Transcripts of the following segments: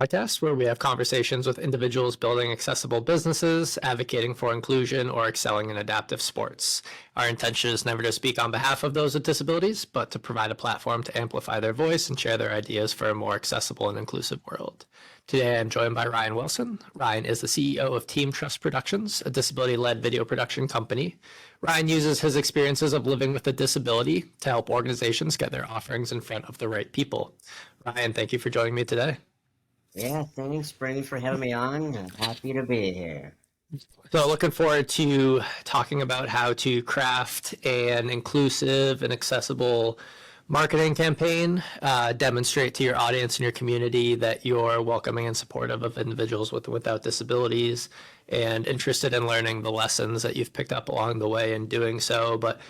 Podcast where we have conversations with individuals building accessible businesses, advocating for inclusion, or excelling in adaptive sports. Our intention is never to speak on behalf of those with disabilities, but to provide a platform to amplify their voice and share their ideas for a more accessible and inclusive world. Today, I'm joined by Ryan Wilson. Ryan is the CEO of Team Trust Productions, a disability-led video production company. Ryan uses his experiences of living with a disability to help organizations get their offerings in front of the right people. Ryan, thank you for joining me today. Yeah, thanks, Brady, for having me on. I'm happy to be here. So, looking forward to talking about how to craft an inclusive and accessible marketing campaign, demonstrate to your audience and your community that you're welcoming and supportive of individuals with and without disabilities, and interested in learning the lessons that you've picked up along the way in doing so. But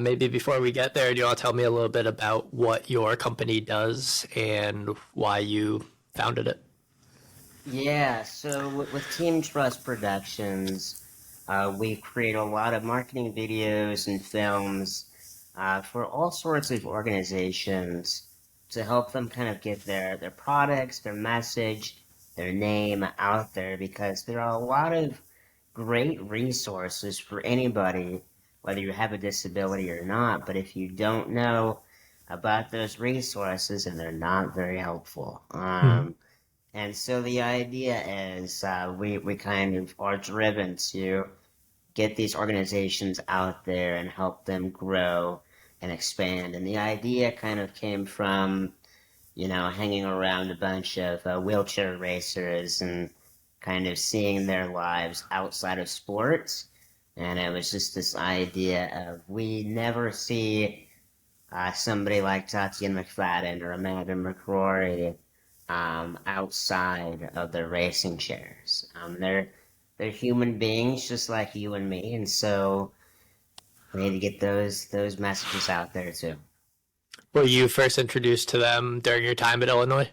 maybe before we get there, do you want to tell me a little bit about what your company does and why you founded it? Yeah, so with Team Trust Productions, we create a lot of marketing videos and films for all sorts of organizations to help them kind of get their products, their message, their name out there because there are a lot of great resources for anybody, whether you have a disability or not. But if you don't know about those resources, and they're not very helpful. Mm-hmm. And so the idea is we kind of are driven to get these organizations out there and help them grow and expand. And the idea kind of came from, hanging around a bunch of wheelchair racers and kind of seeing their lives outside of sports. And it was just this idea of we never see somebody like Tatiana McFadden or Amanda McCrory outside of their racing chairs. They're human beings just like you and me, and so we need to get those messages out there too. Were you first introduced to them during your time at Illinois?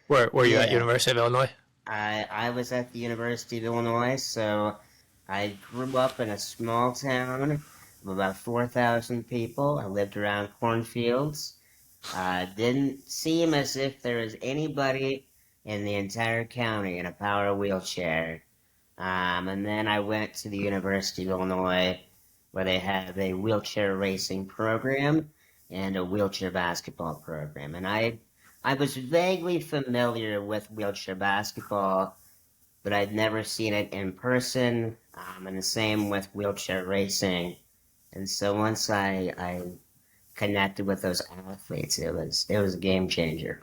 Were you at Yeah, University of Illinois? I was at the University of Illinois, so I grew up in a small town of about 4,000 people. I lived around cornfields. Didn't seem as if there was anybody in the entire county in a power wheelchair. And then I went to the University of Illinois, where they have a wheelchair racing program and a wheelchair basketball program. And I was vaguely familiar with wheelchair basketball, but I'd never seen it in person. And the same with wheelchair racing. And so once I connected with those athletes, it was a game changer.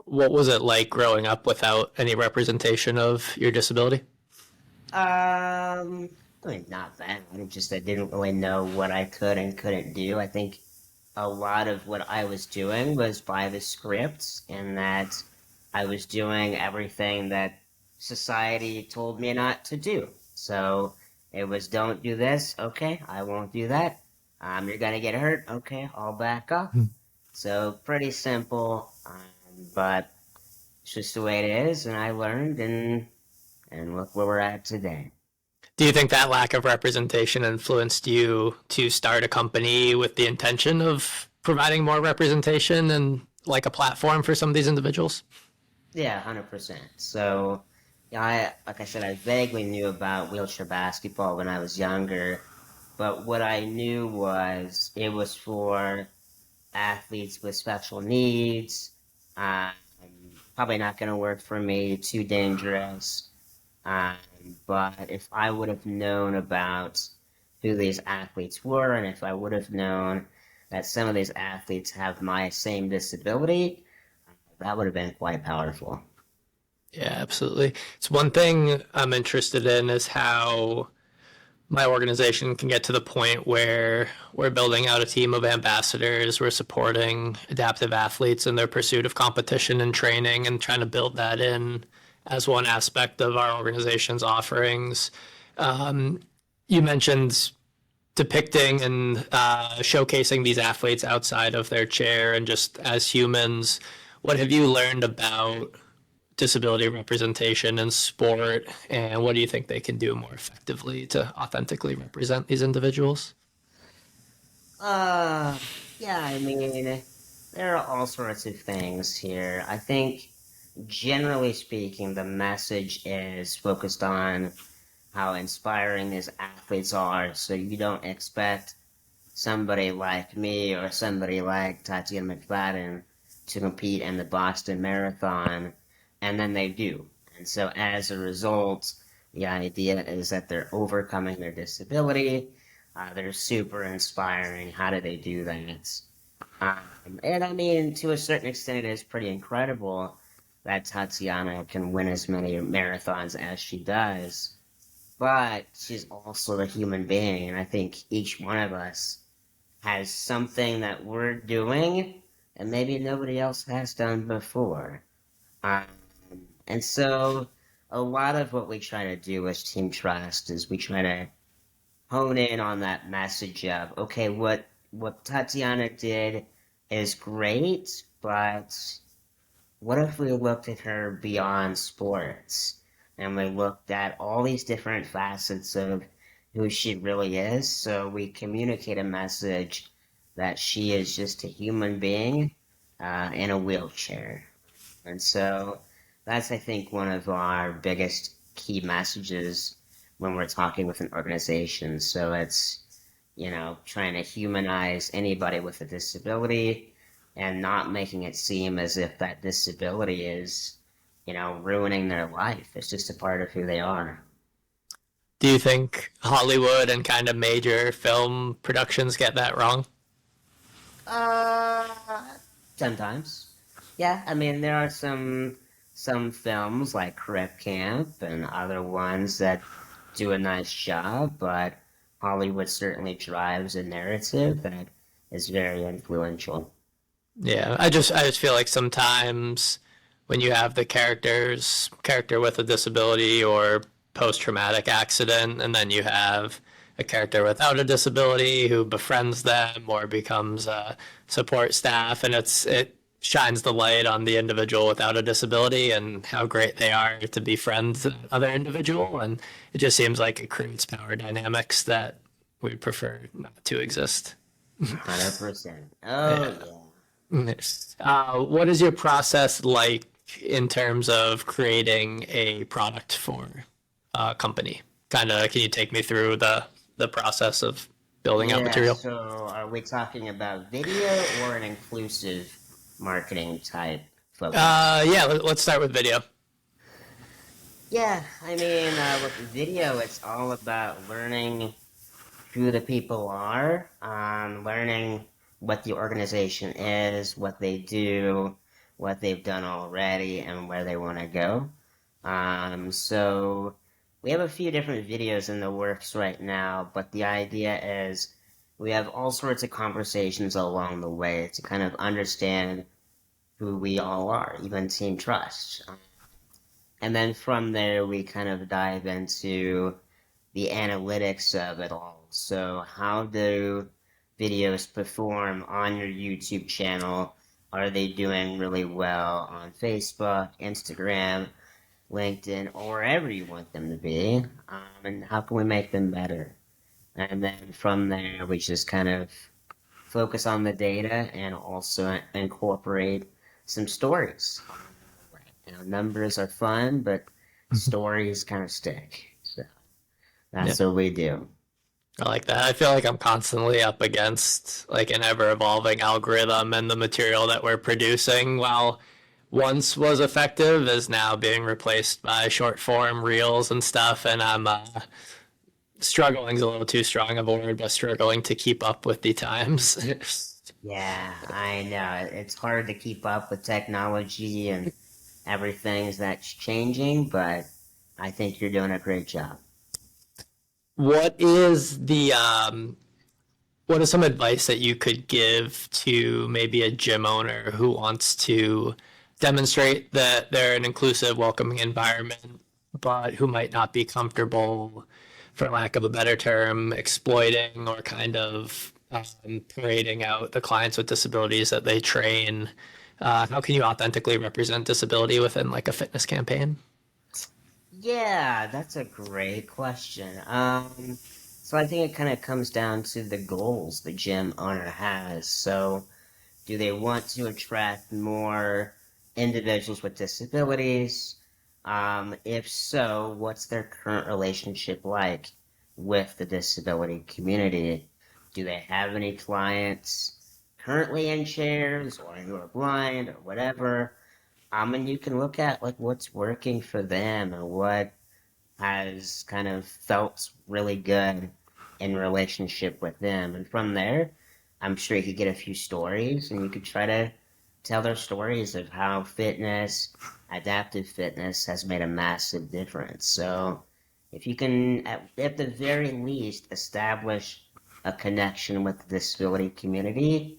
What was it like growing up without any representation of your disability? I mean, not bad. I didn't really know what I could and couldn't do. I think a lot of what I was doing was by the scripts, and that I was doing everything that society told me not to do. So it was don't do this, okay, I won't do that. You're gonna get hurt, okay, I'll back off. So pretty simple, but it's just the way it is, and I learned, and look where we're at today. Do you think that lack of representation influenced you to start a company with the intention of providing more representation and like a platform for some of these individuals? Yeah, 100%. So, yeah, like I said, I vaguely knew about wheelchair basketball when I was younger, but what I knew was it was for athletes with special needs. Um, Probably not going to work for me, too dangerous. Um, but if I would have known about who these athletes were, and if I would have known that some of these athletes have my same disability, that would have been quite powerful. Yeah, absolutely. It's one thing I'm interested in is how my organization can get to the point where we're building out a team of ambassadors. We're supporting adaptive athletes in their pursuit of competition and training and trying to build that in as one aspect of our organization's offerings. Um, you mentioned depicting and showcasing these athletes outside of their chair and just as humans. What have you learned about disability representation in sport, and what do you think they can do more effectively to authentically represent these individuals? Uh, yeah, I mean, there are all sorts of things here. I think generally speaking, the message is focused on how inspiring these athletes are. So you don't expect somebody like me or somebody like Tatiana McFadden to compete in the Boston Marathon, and then they do. And so as a result, the idea is that they're overcoming their disability. They're super inspiring. How do they do that? And I mean, to a certain extent, it is pretty incredible that Tatiana can win as many marathons as she does. But she's also a human being, and I think each one of us has something that we're doing and maybe nobody else has done before. Um, and so a lot of what we try to do as Team Trust is we try to hone in on that message of, okay, what Tatiana did is great, but what if we looked at her beyond sports and we looked at all these different facets of who she really is? So we communicate a message that she is just a human being in a wheelchair. And so that's, I think, one of our biggest key messages when we're talking with an organization. So it's, trying to humanize anybody with a disability and not making it seem as if that disability is, ruining their life. It's just a part of who they are. Do you think Hollywood and kind of major film productions get that wrong? Uh, Sometimes. Yeah, I mean there are some films like Crip Camp and other ones that do a nice job, but Hollywood certainly drives a narrative that is very influential. Yeah, I just feel like sometimes when you have the character with a disability or post traumatic accident, and then you have a character without a disability who befriends them or becomes a support staff, and it shines the light on the individual without a disability and how great they are to befriend the other individual, and it just seems like it creates power dynamics that we prefer not to exist. 100%. Oh Yeah. yeah. What is your process like in terms of creating a product for a company? Kind of, can you take me through the process of building out Yeah, material? so are we talking about video or an inclusive marketing type focus? Yeah, let's start with video. Yeah, I mean, with video, it's all about learning who the people are, learning what the organization is, what they do, what they've done already, and where they want to go. So we have a few different videos in the works right now, but the idea is we have all sorts of conversations along the way to kind of understand who we all are, even Team Trust. And then from there, we kind of dive into the analytics of it all. So, how do videos perform on your YouTube channel? Are they doing really well on Facebook, Instagram, LinkedIn, or wherever you want them to be? And how can we make them better? And then from there, we just kind of focus on the data and also incorporate some stories. Numbers are fun, but stories kind of stick. So Yeah, that's what we do. I like that. I feel like I'm constantly up against like an ever evolving algorithm, and the material that we're producing, while once was effective, is now being replaced by short form reels and stuff. And I'm struggling is a little too strong of a word, but struggling to keep up with the times. Yeah, I know. It's hard to keep up with technology and everything that's changing, but I think you're doing a great job. what is the what is some advice that you could give to maybe a gym owner who wants to demonstrate that they're an inclusive, welcoming environment, but who might not be comfortable, for lack of a better term, exploiting or kind of parading out the clients with disabilities that they train? How can you authentically represent disability within like a fitness campaign? Yeah, that's a great question. So I think it kind of comes down to the goals the gym owner has. So do they want to attract more individuals with disabilities? If so, what's their current relationship like with the disability community? Do they have any clients currently in chairs or who are blind or whatever? And you can look at like what's working for them and what has kind of felt really good in relationship with them. And from there, I'm sure you could get a few stories and you could try to tell their stories of how fitness, adaptive fitness, has made a massive difference. So if you can, at the very least, establish a connection with the disability community,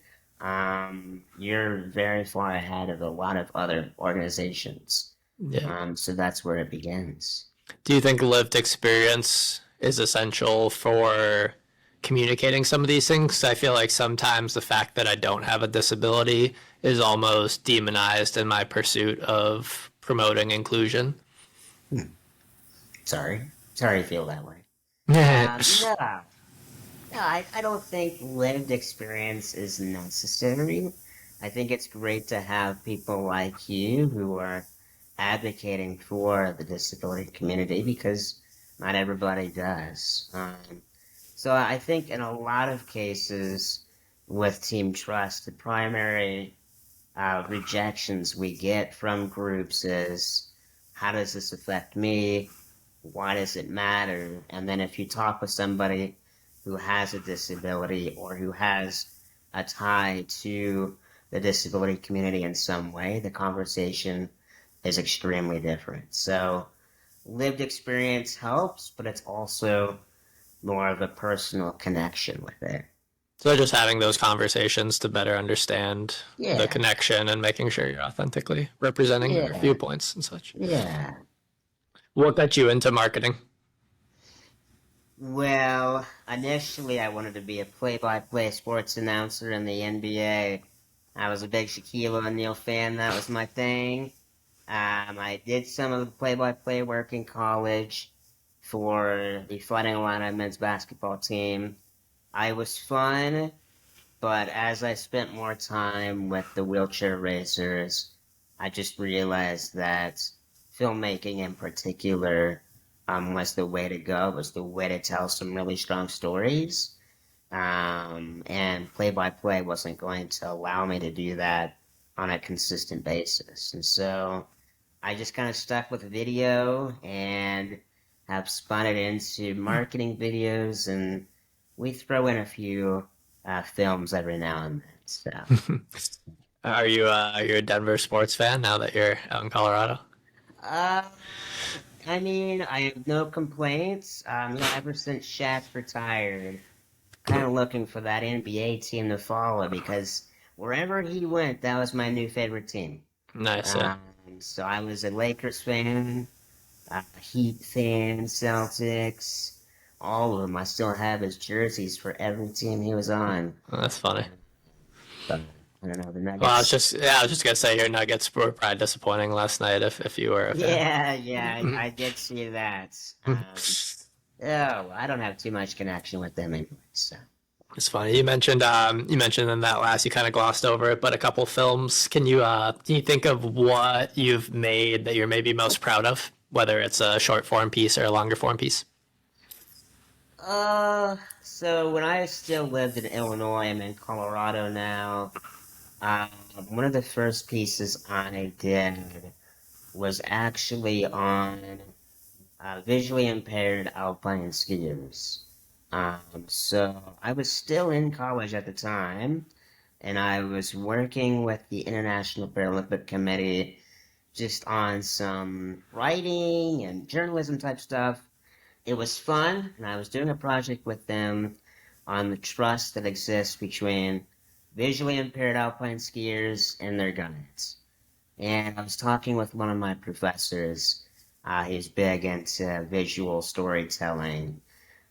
you're very far ahead of a lot of other organizations. Yeah. So that's where it begins. Do you think lived experience is essential for communicating some of these things? I feel like sometimes the fact that I don't have a disability is almost demonized in my pursuit of promoting inclusion. Hmm. Sorry you feel that way. Yeah. No, no, I don't think lived experience is necessary. I think it's great to have people like you who are advocating for the disability community because not everybody does. So I think in a lot of cases with Team Trust, the primary rejections we get from groups is how does this affect me? Why does it matter? And then if you talk with somebody who has a disability or who has a tie to the disability community in some way, the conversation is extremely different. So lived experience helps, but it's also more of a personal connection with it. So just having those conversations to better understand the Yeah, connection and making sure you're authentically representing their yeah, viewpoints and such. yeah. What got you into marketing? Well, initially I wanted to be a play-by-play sports announcer in the NBA. I was a big Shaquille O'Neal fan. That was my thing. I did some of the play-by-play work in college for the Fighting Illini men's basketball team. I was fun, but as I spent more time with the wheelchair racers, I just realized that filmmaking in particular was the way to go, was the way to tell some really strong stories. And play by play wasn't going to allow me to do that on a consistent basis. And so I just kind of stuck with video and have spun it into marketing videos, and we throw in a few films every now and then. So, Are you a Denver sports fan now that you're out in Colorado? uh, I mean, I have no complaints. Ever since Shaq retired, kind of looking for that NBA team to follow because wherever he went, that was my new favorite team. Nice. Yeah. Um, so I was a Lakers fan, Heat fan, Celtics, all of them. I still have his jerseys for every team he was on. Well, that's funny. But I don't know the Well, Nuggets. I was just gonna say your Nuggets were probably disappointing last night if you were a fan. Yeah, I did see that. Oh, I don't have too much connection with them anyway. So. It's funny. You mentioned in that last you kind of glossed over it, but a couple films. Can you think of what you've made that you're maybe most proud of, whether it's a short form piece or a longer form piece? So when I still lived in Illinois, I'm in Colorado now. Uh, One of the first pieces I did was actually on visually impaired alpine skiers. So I was still in college at the time, and I was working with the International Paralympic Committee just on some writing and journalism type stuff. It was fun, and I was doing a project with them on the trust that exists between visually impaired alpine skiers and their guides. And I was talking with one of my professors. He's big into visual storytelling.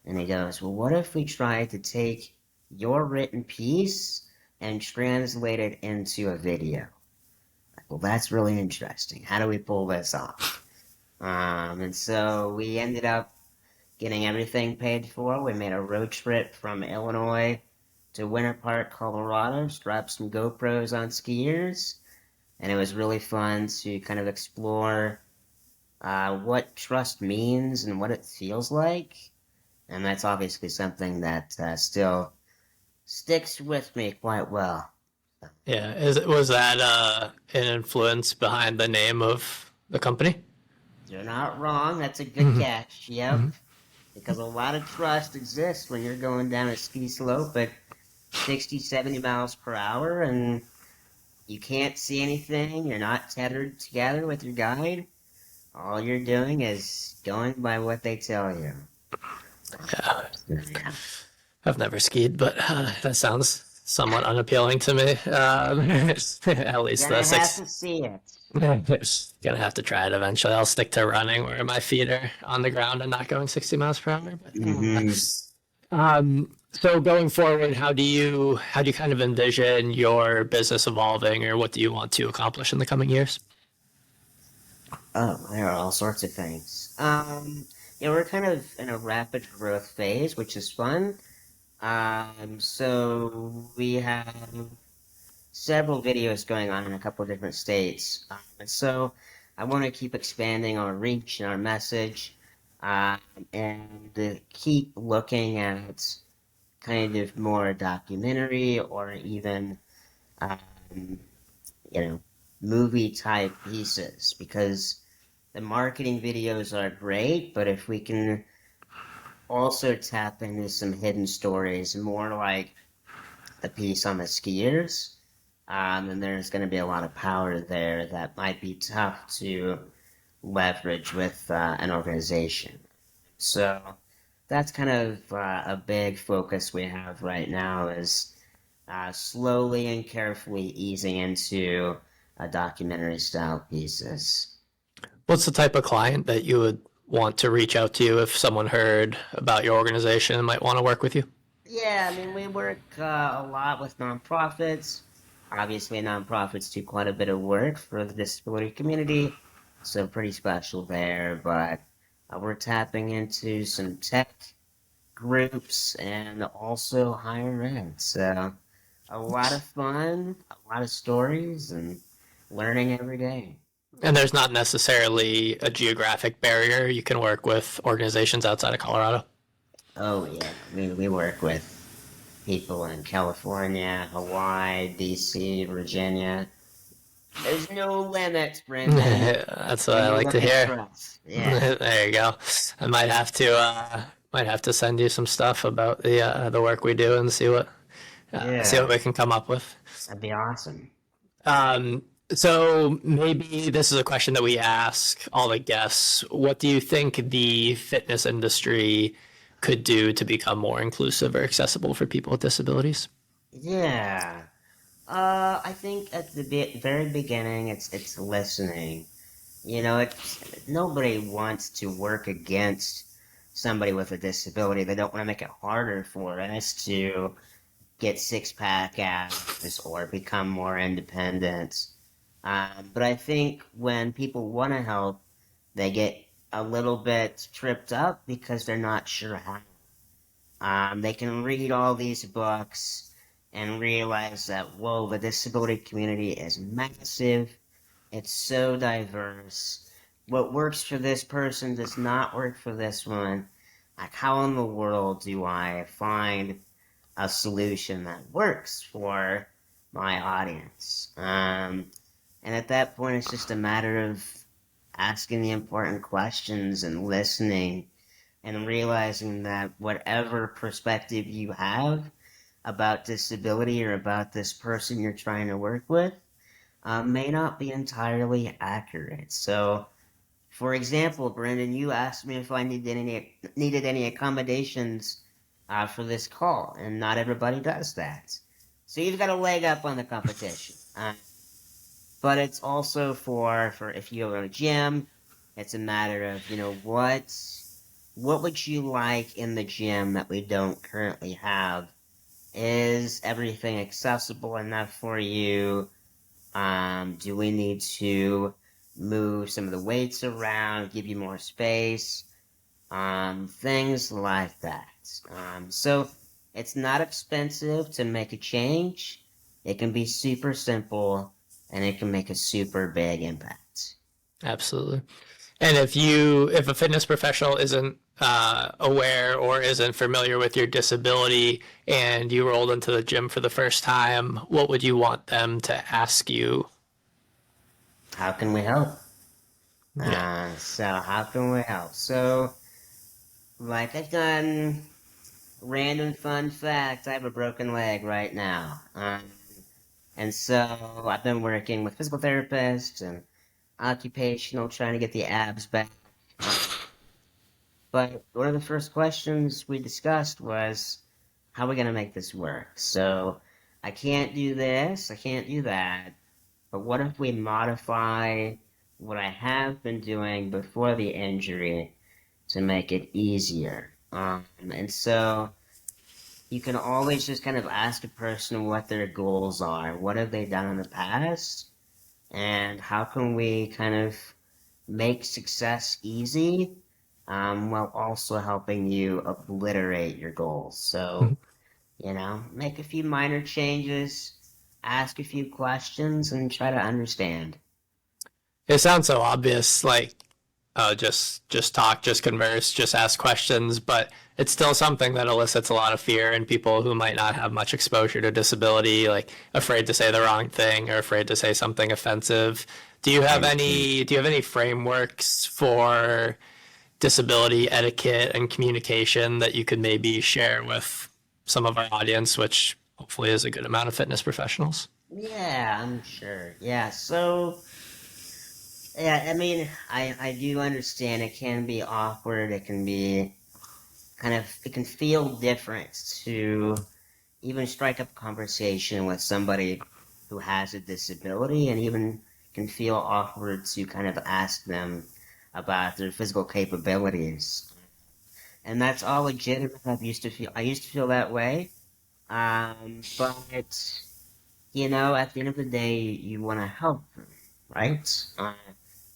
And he goes, well, what if we tried to take your written piece and translate it into a video? Like, well, that's really interesting. How do we pull this off? And so we ended up getting everything paid for. We made a road trip from Illinois to Winter Park, Colorado, strapped some GoPros on skiers, and it was really fun to kind of explore what trust means and what it feels like. And that's obviously something that still sticks with me quite well. Yeah, was that an influence behind the name of the company? You're not wrong. That's a good Hmm. catch. Yep. Hmm. Because a lot of trust exists when you're going down a ski slope at 60, 70 miles per hour and you can't see anything. You're not tethered together with your guide. All you're doing is going by what they tell you. Yeah, Yeah. I've never skied, but that sounds somewhat unappealing to me. At least the Gonna have six. to see it. Gonna have to try it eventually. I'll stick to running where my feet are on the ground and not going 60 miles per hour. Hmm. So going forward, how do you kind of envision your business evolving, or what do you want to accomplish in the coming years? Oh, there are all sorts of things. Yeah, we're kind of in a rapid growth phase, which is fun. So we have several videos going on in a couple of different states. And so I want to keep expanding our reach and our message, um, and keep looking at kind of more documentary or even, um, you know, movie type pieces because the marketing videos are great, but if we can also tap into some hidden stories, more like the piece on the skiers, and there's going to be a lot of power there that might be tough to leverage with an organization. So that's kind of a big focus we have right now is slowly and carefully easing into documentary style pieces. What's the type of client that you would want to reach out to you if someone heard about your organization and might want to work with you? Yeah, I mean, we work a lot with nonprofits. Obviously, nonprofits do quite a bit of work for the disability community, so pretty special there. But we're tapping into some tech groups and also higher ed. So a lot of fun, a lot of stories, and learning every day. And there's not necessarily a geographic barrier. You can work with organizations outside of Colorado. Oh yeah, we work with people in California, Hawaii, DC, Virginia. There's no limits, Brendan. That's what When I you like to look at hear. trust. Yeah. There you go. I might have to send you some stuff about the work we do and see what Yeah. we can come up with. That'd be awesome. Um, so maybe this is a question that we ask all the guests. What do you think the fitness industry could do to become more inclusive or accessible for people with disabilities? Yeah. I think at the very beginning, it's listening. It's nobody wants to work against somebody with a disability. They don't want to make it harder for us to get six pack abs or become more independent. But I think when people want to help, they get a little bit tripped up because they're not sure how. They can read all these books and realize that, whoa, the disability community is massive. It's so diverse. What works for this person does not work for this one. Like, how in the world do I find a solution that works for my audience? And at that point, it's just a matter of asking the important questions and listening and realizing that whatever perspective you have about disability or about this person you're trying to work with may not be entirely accurate. So, for example, Brendan, you asked me if I needed any accommodations for this call, and not everybody does that. So you've got a leg up on the competition. But it's also for if you go to a gym, it's a matter of what would you like in the gym that we don't currently have? Is everything accessible enough for you? Do we need to move some of the weights around, give you more space? Things like that. So it's not expensive to make a change. It can be super simple, and it can make a super big impact. Absolutely. And if a fitness professional isn't aware or isn't familiar with your disability and you rolled into the gym for the first time, what would you want them to ask you? How can we help? Yeah. So how can we help? So, like I've done random fun fact, I have a broken leg right now. And so I've been working with physical therapists and occupational, trying to get the abs back. But one of the first questions we discussed was, how are we going to make this work? So I can't do this, I can't do that. But what if we modify what I have been doing before the injury to make it easier? And so you can always just kind of ask a person what their goals are. What have they done in the past? And how can we kind of make success easy while also helping you obliterate your goals? So, make a few minor changes, ask a few questions, and try to understand. It sounds so obvious, like just talk, just converse, just ask questions, but it's still something that elicits a lot of fear in people who might not have much exposure to disability, like afraid to say the wrong thing or afraid to say something offensive. And Do you have any frameworks for disability etiquette and communication that you could maybe share with some of our audience, which hopefully is a good amount of fitness professionals? yeah, I'm sure. Yeah, so yeah, I mean, I do understand it can be awkward. It can be it can feel different to even strike up a conversation with somebody who has a disability, and even can feel awkward to kind of ask them about their physical capabilities. And that's all legitimate. I used to feel that way. But at the end of the day, you want to help them, right?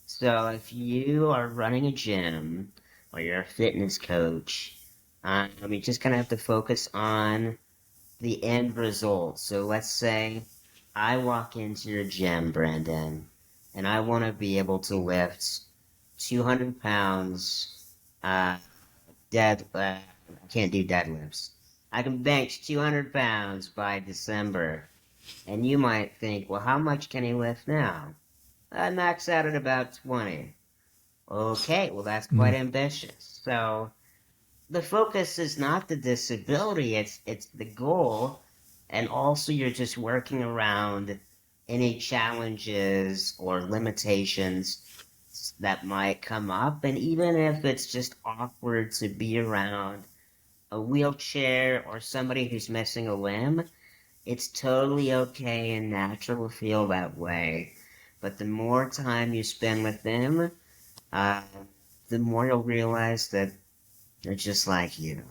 So if you are running a gym or you're a fitness coach, you just kind of have to focus on the end result. So let's say I walk into your gym, Brandon, and I want to be able to lift 200 pounds, I can't do deadlifts. I can bench 200 pounds by December. And you might think, well, how much can he lift now? I max out at about 20. Okay, well, that's quite ambitious. So the focus is not the disability, it's the goal. And also, you're just working around any challenges or limitations that might come up. And even if it's just awkward to be around a wheelchair or somebody who's missing a limb, it's totally okay and natural to feel that way. But the more time you spend with them, uh, the more you'll realize that they're just like you.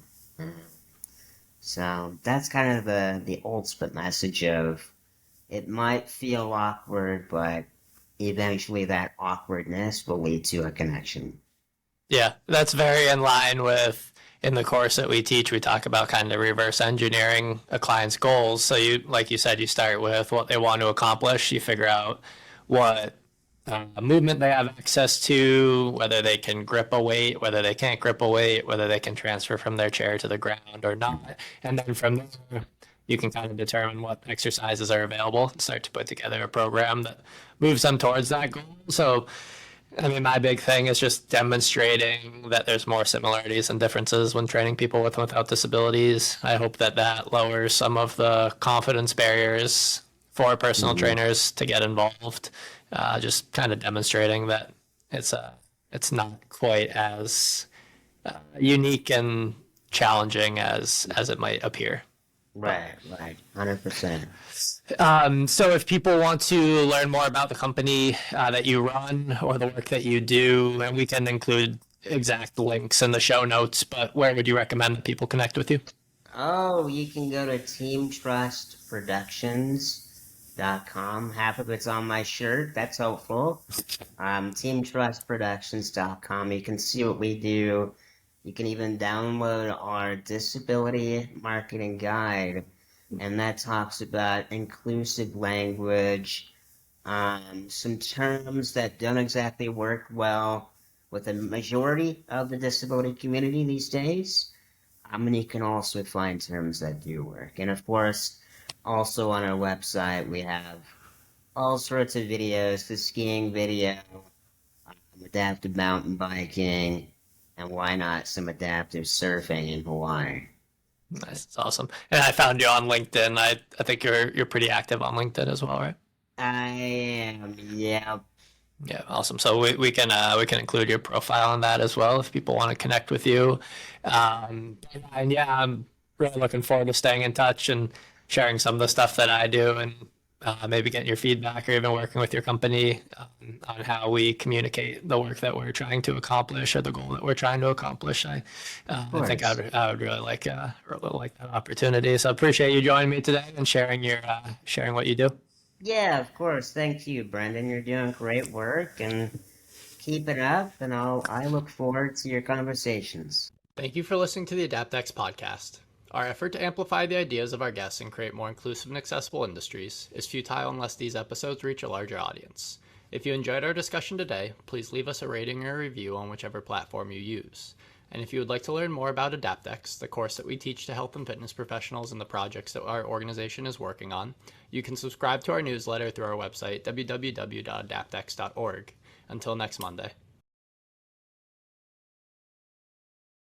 So that's kind of the ultimate message of, it might feel awkward, but eventually that awkwardness will lead to a connection. Yeah, that's very in line with in the course that we teach, we talk about kind of reverse engineering a client's goals. So you, like you said, you start with what they want to accomplish. You figure out what movement they have access to, whether they can grip a weight, whether they can't grip a weight, whether they can transfer from their chair to the ground or not. And then from there, you can kind of determine what exercises are available and start to put together a program that moves them towards that goal. So I mean, my big thing is just demonstrating that there's more similarities and differences when training people with and without disabilities. I hope that that lowers some of the confidence barriers for personal Mhm. trainers to get involved. Just kind of demonstrating that it's not quite as unique and challenging as it might appear. But Right, right, 100%. so if people want to learn more about the company that you run or the work that you do, and we can include exact links in the show notes, but where would you recommend that people connect with you? Oh, you can go to teamtrustproductions.com. Half of it's on my shirt. That's helpful. Teamtrustproductions.com. You can see what we do. You can even download our disability marketing guide, and that talks about inclusive language, some terms that don't exactly work well with the majority of the disability community these days. And you can also find terms that do work. And of course, also on our website, we have all sorts of videos, the skiing video, adaptive mountain biking, and why not some adaptive surfing in Hawaii. Nice. That's awesome. And I found you on LinkedIn. I think you're pretty active on LinkedIn as well, right? I am, yeah. Yeah, awesome. So we can include your profile on that as well if people want to connect with you. And yeah, I'm really looking forward to staying in touch and sharing some of the stuff that I do and maybe getting your feedback or even working with your company on how we communicate the work that we're trying to accomplish or the goal that we're trying to accomplish. Of I think course. I would really like that opportunity. So I appreciate you joining me today and sharing your sharing what you do. Yeah, of course. Thank you, Brendan. You're doing great work and keep it up, and I look forward to your conversations. Thank you for listening to the AdaptX podcast. Our effort to amplify the ideas of our guests and create more inclusive and accessible industries is futile unless these episodes reach a larger audience. If you enjoyed our discussion today, please leave us a rating or a review on whichever platform you use. And if you would like to learn more about AdaptX, the course that we teach to health and fitness professionals and the projects that our organization is working on, you can subscribe to our newsletter through our website, www.adaptx.org. Until next Monday.